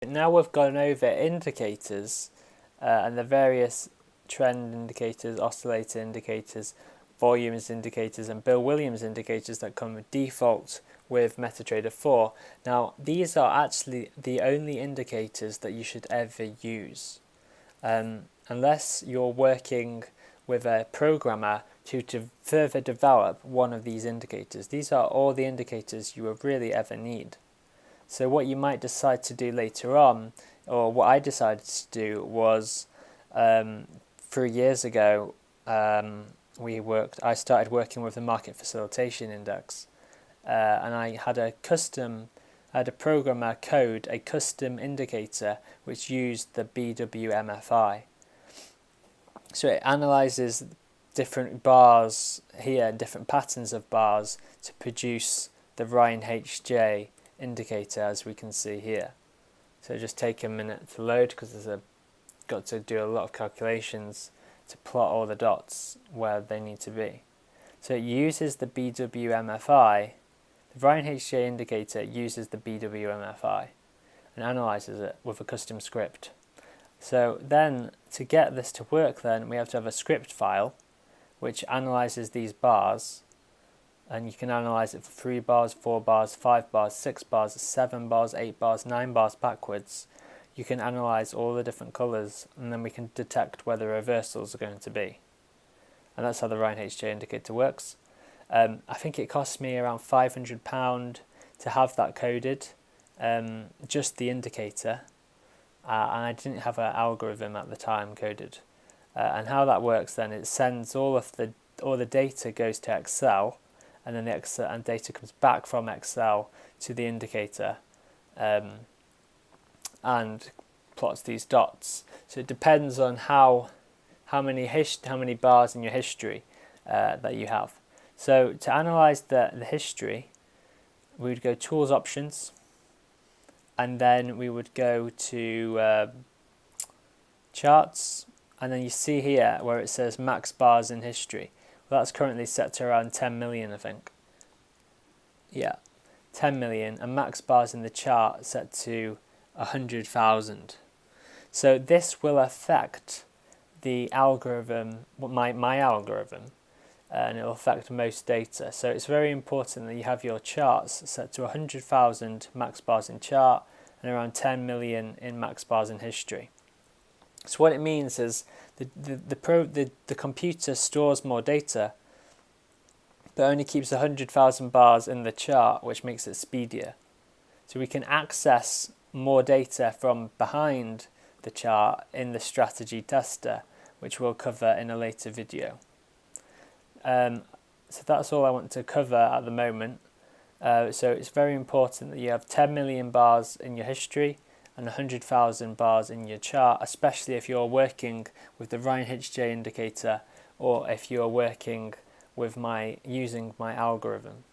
Now we've gone over indicators and the various trend indicators, oscillator indicators, volumes indicators and Bill Williams indicators that come with default with MetaTrader 4. Now these are actually the only indicators that you should ever use unless you're working with a programmer to further develop one of these indicators. These are all the indicators you will really ever need. So what you might decide to do later on, or what I decided to do was 3 years ago, I started working with the Market Facilitation Index, and I had a programmer code a custom indicator which used the BWMFI. So it analyzes different bars here, different patterns of bars to produce the Ryan HJ indicator, as we can see here. So just take a minute to load because there's got to do a lot of calculations to plot all the dots where they need to be. So it uses the BWMFI. The Ryan HJ indicator uses the BWMFI and analyzes it with a custom script. So then to get this to work, then we have to have a script file which analyzes these bars. And you can analyze it for 3 bars, 4 bars, 5 bars, 6 bars, 7 bars, 8 bars, 9 bars backwards. You can analyze all the different colours, and then we can detect where the reversals are going to be. And that's how the Ryan HJ indicator works. I think it cost me around £500 to have that coded, just the indicator. And I didn't have an algorithm at the time coded. And how that works then, it sends all the data goes to Excel, and then the Excel and data comes back from Excel to the indicator and plots these dots. So it depends on how many bars in your history that you have. So to analyze the history, we would go Tools Options, and then we would go to Charts, and then you see here where it says max bars in history. That's currently set to around 10 million, I think. Yeah, 10 million, and max bars in the chart set to 100,000. So this will affect the algorithm, my algorithm, and it will affect most data. So it's very important that you have your charts set to 100,000 max bars in chart and around 10 million in max bars in history. So what it means is the computer stores more data, but only keeps 100,000 bars in the chart, which makes it speedier. So we can access more data from behind the chart in the strategy tester, which we'll cover in a later video. So that's all I want to cover at the moment. So it's very important that you have 10 million bars in your history and 100,000 bars in your chart, especially if you're working with the Ryan HJ indicator or if you're working with using my algorithm.